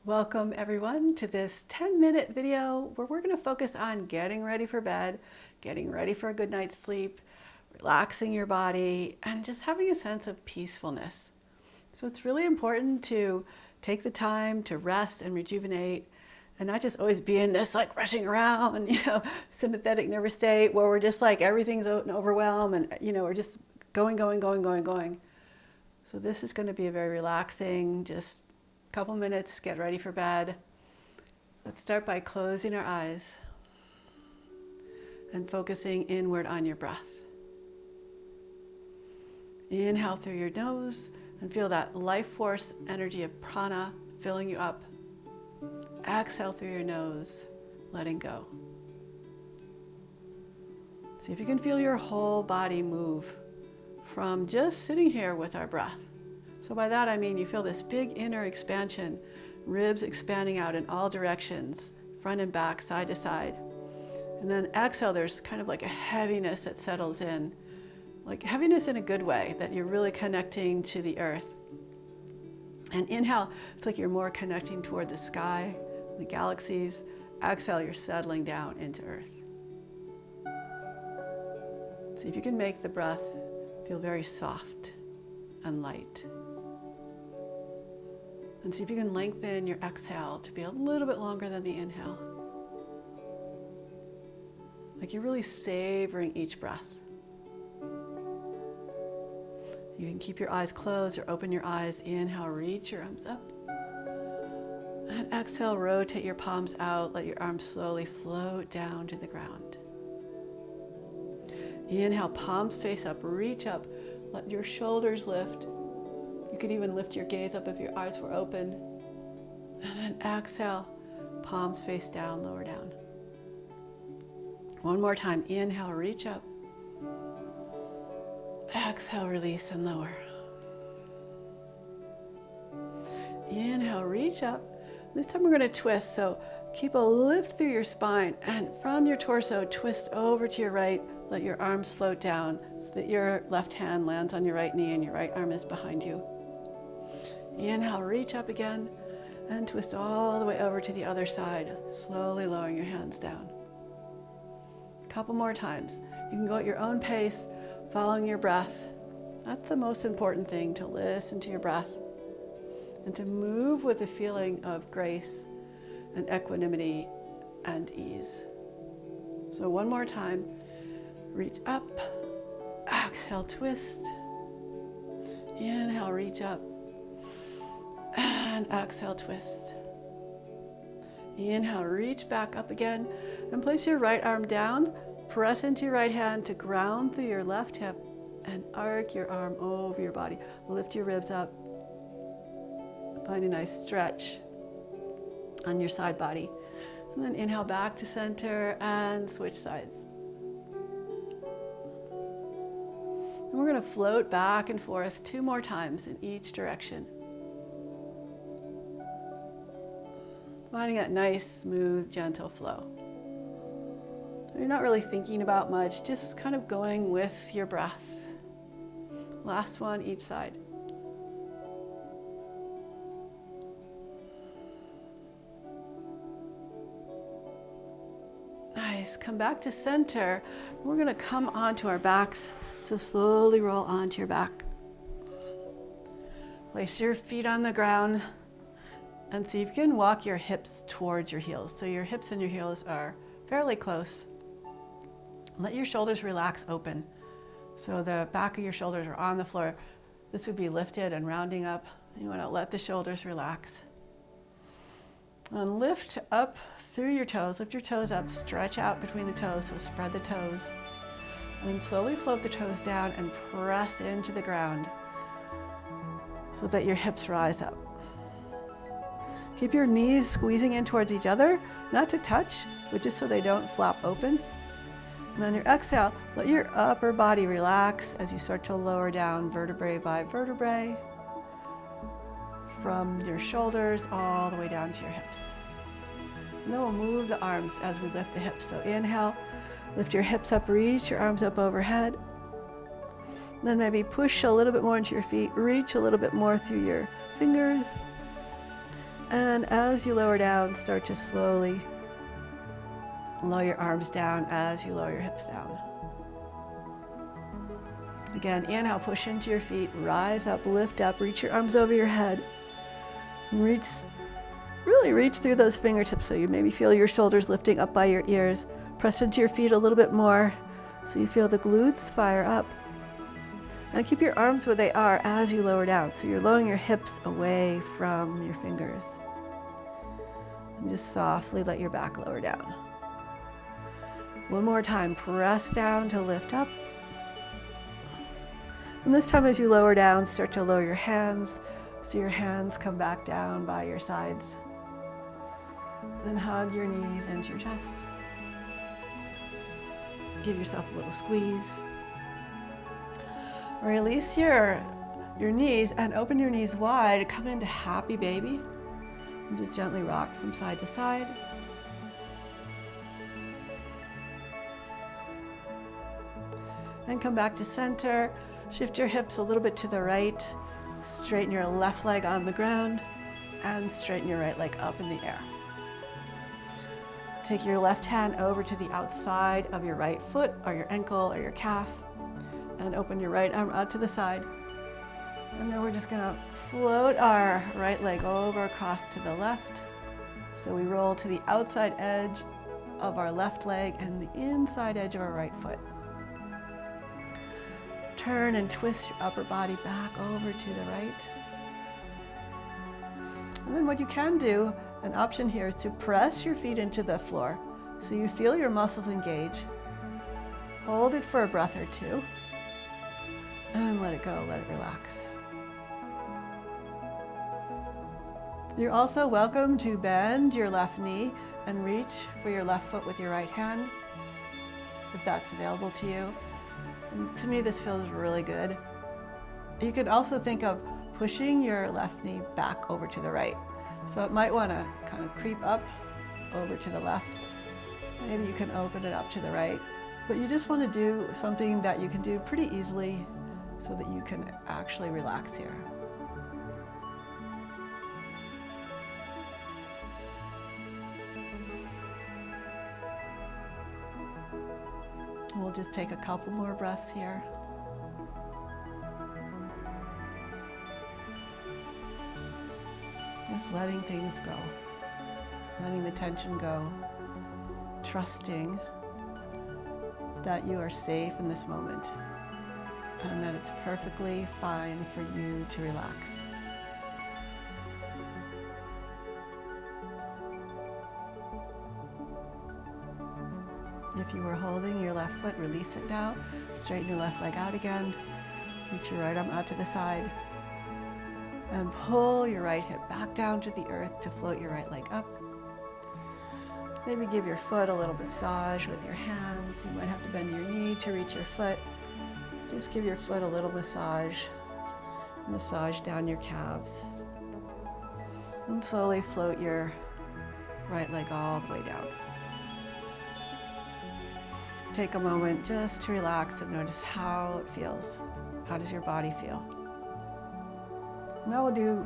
Welcome everyone to this 10-minute video where we're going to focus on getting ready for bed, getting ready for a good night's sleep, relaxing your body, and just having a sense of peacefulness. So it's really important to take the time to rest and rejuvenate and not just always be in this like rushing around, sympathetic nervous state where we're just like everything's an overwhelm and we're just going. So this is going to be a very relaxing, just couple minutes, get ready for bed. Let's start by closing our eyes and focusing inward on your breath. Inhale through your nose and feel that life force energy of prana filling you up. Exhale through your nose, letting go. See if you can feel your whole body move from just sitting here with our breath. So by that I mean you feel this big inner expansion, ribs expanding out in all directions, front and back, side to side. And then exhale, there's kind of like a heaviness that settles in, like heaviness in a good way, that you're really connecting to the earth. And inhale, it's like you're more connecting toward the sky, the galaxies. Exhale, you're settling down into earth. See if you can make the breath feel very soft and light. And see if you can lengthen your exhale to be a little bit longer than the inhale. Like you're really savoring each breath. You can keep your eyes closed or open your eyes. Inhale, reach your arms up. And exhale, rotate your palms out. Let your arms slowly float down to the ground. Inhale, palms face up, reach up. Let your shoulders lift. You could even lift your gaze up if your eyes were open. And then exhale, palms face down, lower down. One more time. Inhale, reach up. Exhale, release and lower. Inhale, reach up. This time we're going to twist. So keep a lift through your spine, and from your torso, twist over to your right. Let your arms float down so that your left hand lands on your right knee and your right arm is behind you. Inhale, reach up again and twist all the way over to the other side, slowly lowering your hands down. A couple more times. You can go at your own pace, following your breath. That's the most important thing, to listen to your breath and to move with a feeling of grace and equanimity and ease. So one more time. Reach up, exhale, twist. Inhale, reach up. And exhale, twist. Inhale, reach back up again and place your right arm down. Press into your right hand to ground through your left hip and arc your arm over your body. Lift your ribs up. Find a nice stretch on your side body. And then inhale back to center and switch sides. And we're going to float back and forth 2 more times in each direction. Finding that nice, smooth, gentle flow. You're not really thinking about much, just kind of going with your breath. Last one, each side. Nice. Come back to center. We're going to come onto our backs. So slowly roll onto your back. Place your feet on the ground and see if you can walk your hips towards your heels. So your hips and your heels are fairly close. Let your shoulders relax open. So the back of your shoulders are on the floor. This would be lifted and rounding up. You want to let the shoulders relax. And lift up through your toes. Lift your toes up, stretch out between the toes, so spread the toes. And slowly float the toes down and press into the ground so that your hips rise up. Keep your knees squeezing in towards each other, not to touch, but just so they don't flap open. And on your exhale, let your upper body relax as you start to lower down vertebrae by vertebrae from your shoulders all the way down to your hips. And then we'll move the arms as we lift the hips. So inhale. Lift your hips up, reach your arms up overhead. Then maybe push a little bit more into your feet, reach a little bit more through your fingers. And as you lower down, start to slowly lower your arms down as you lower your hips down. Again, inhale, push into your feet, rise up, lift up, reach your arms over your head. And really reach through those fingertips so you maybe feel your shoulders lifting up by your ears. Press into your feet a little bit more so you feel the glutes fire up. And keep your arms where they are as you lower down. So you're lowering your hips away from your fingers. And just softly let your back lower down. One more time, press down to lift up. And this time as you lower down, start to lower your hands. So your hands come back down by your sides. Then hug your knees into your chest. Give yourself a little squeeze. Release your knees and open your knees wide. Come into happy baby. And just gently rock from side to side. Then come back to center. Shift your hips a little bit to the right. Straighten your left leg on the ground and straighten your right leg up in the air. Take your left hand over to the outside of your right foot or your ankle or your calf and open your right arm out to the side. And then we're just gonna float our right leg over across to the left. So we roll to the outside edge of our left leg and the inside edge of our right foot. Turn and twist your upper body back over to the right. And then what you can do, an option here, is to press your feet into the floor so you feel your muscles engage. Hold it for a breath or two and let it go, let it relax. You're also welcome to bend your left knee and reach for your left foot with your right hand, if that's available to you. And to me, this feels really good. You could also think of pushing your left knee back over to the right. So it might want to kind of creep up over to the left. Maybe you can open it up to the right. But you just want to do something that you can do pretty easily so that you can actually relax here. We'll just take a couple more breaths here. Just letting things go, letting the tension go, trusting that you are safe in this moment and that it's perfectly fine for you to relax. If you were holding your left foot, release it now. Straighten your left leg out again. Reach your right arm out to the side. And pull your right hip back down to the earth to float your right leg up. Maybe give your foot a little massage with your hands. You might have to bend your knee to reach your foot. Just give your foot a little massage. Massage down your calves. And slowly float your right leg all the way down. Take a moment just to relax and notice how it feels. How does your body feel? Now we'll do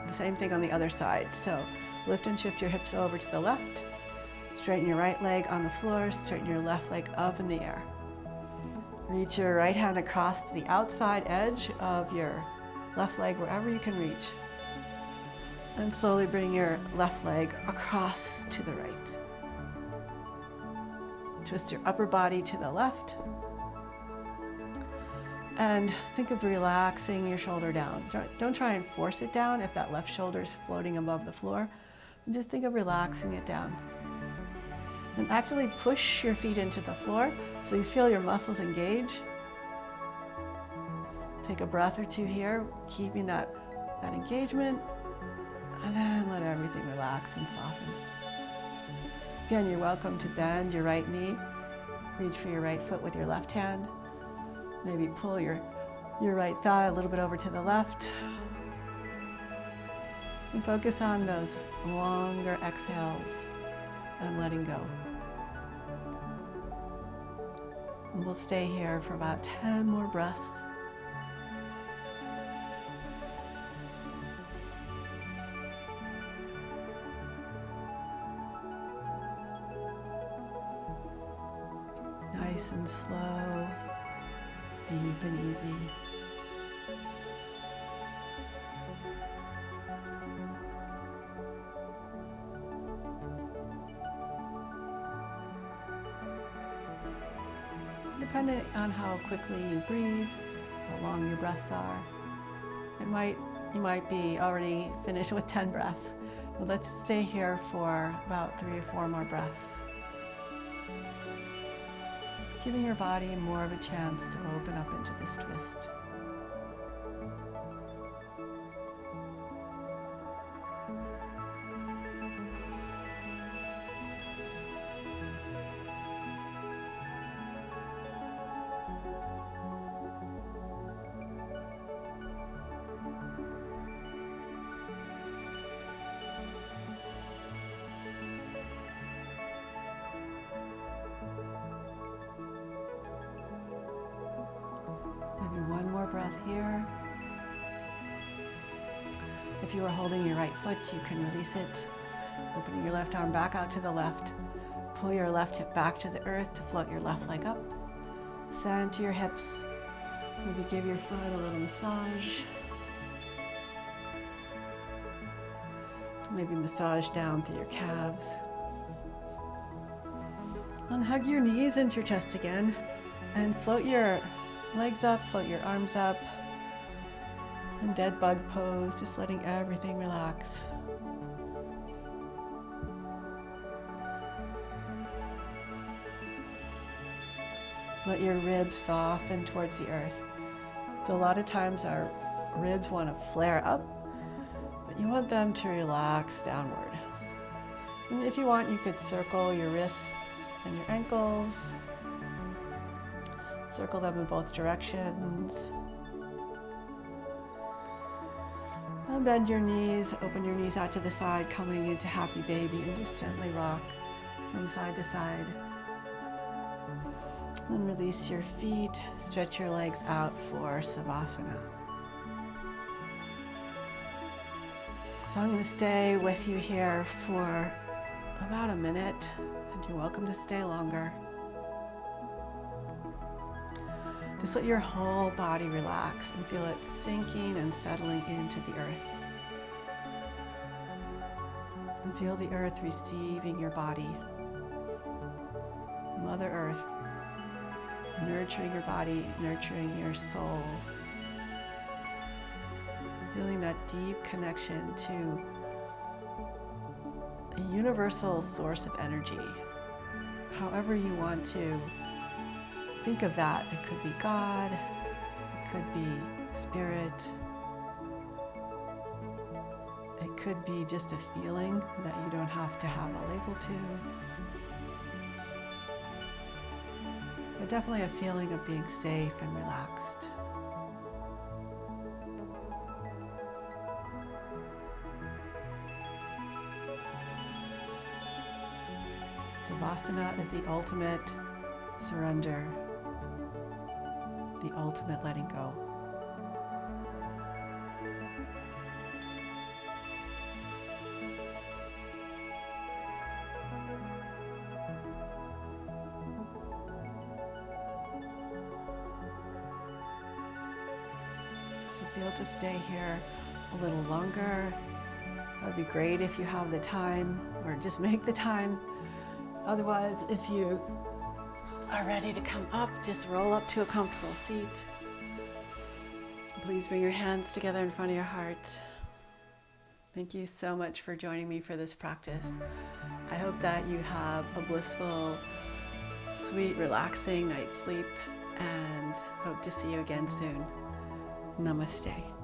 the same thing on the other side. So lift and shift your hips over to the left. Straighten your right leg on the floor. Straighten your left leg up in the air. Reach your right hand across to the outside edge of your left leg, wherever you can reach. And slowly bring your left leg across to the right. Twist your upper body to the left. And think of relaxing your shoulder down. Don't try and force it down if that left shoulder is floating above the floor. Just think of relaxing it down. And actually push your feet into the floor so you feel your muscles engage. Take a breath or two here, keeping that engagement. And then let everything relax and soften. Again, you're welcome to bend your right knee. Reach for your right foot with your left hand. Maybe pull your right thigh a little bit over to the left. And focus on those longer exhales and letting go. And we'll stay here for about 10 more breaths. Nice and slow, deep and easy. Depending on how quickly you breathe, how long your breaths are, you might be already finished with 10 breaths. But let's stay here for about 3 or 4 more breaths. Giving your body more of a chance to open up into this twist. Maybe one more breath here. If you are holding your right foot, you can release it, opening your left arm back out to the left. Pull your left hip back to the earth to float your left leg up. Center your hips. Maybe give your foot a little massage. Maybe massage down through your calves. And hug your knees into your chest again. And float your legs up, float your arms up. And dead bug pose, just letting everything relax. Let your ribs soften towards the earth. So a lot of times our ribs want to flare up, but you want them to relax downward. And if you want, you could circle your wrists and your ankles. Circle them in both directions. And bend your knees, open your knees out to the side, coming into happy baby, and just gently rock from side to side. Then release your feet, stretch your legs out for Savasana. So I'm going to stay with you here for about a minute, and you're welcome to stay longer. Just let your whole body relax and feel it sinking and settling into the earth. And feel the earth receiving your body. Mother Earth, nurturing your body, nurturing your soul. Feeling that deep connection to a universal source of energy. However you want to think of that. It could be God, it could be spirit, it could be just a feeling that you don't have to have a label to. But definitely a feeling of being safe and relaxed. Savasana is the ultimate surrender, the ultimate letting go. So feel to stay here a little longer. That would be great if you have the time, or just make the time. Otherwise, if you are ready to come up, just roll up to a comfortable seat. Please bring your hands together in front of your heart. Thank you so much for joining me for this practice. I hope that you have a blissful, sweet, relaxing night's sleep, and hope to see you again soon. Namaste.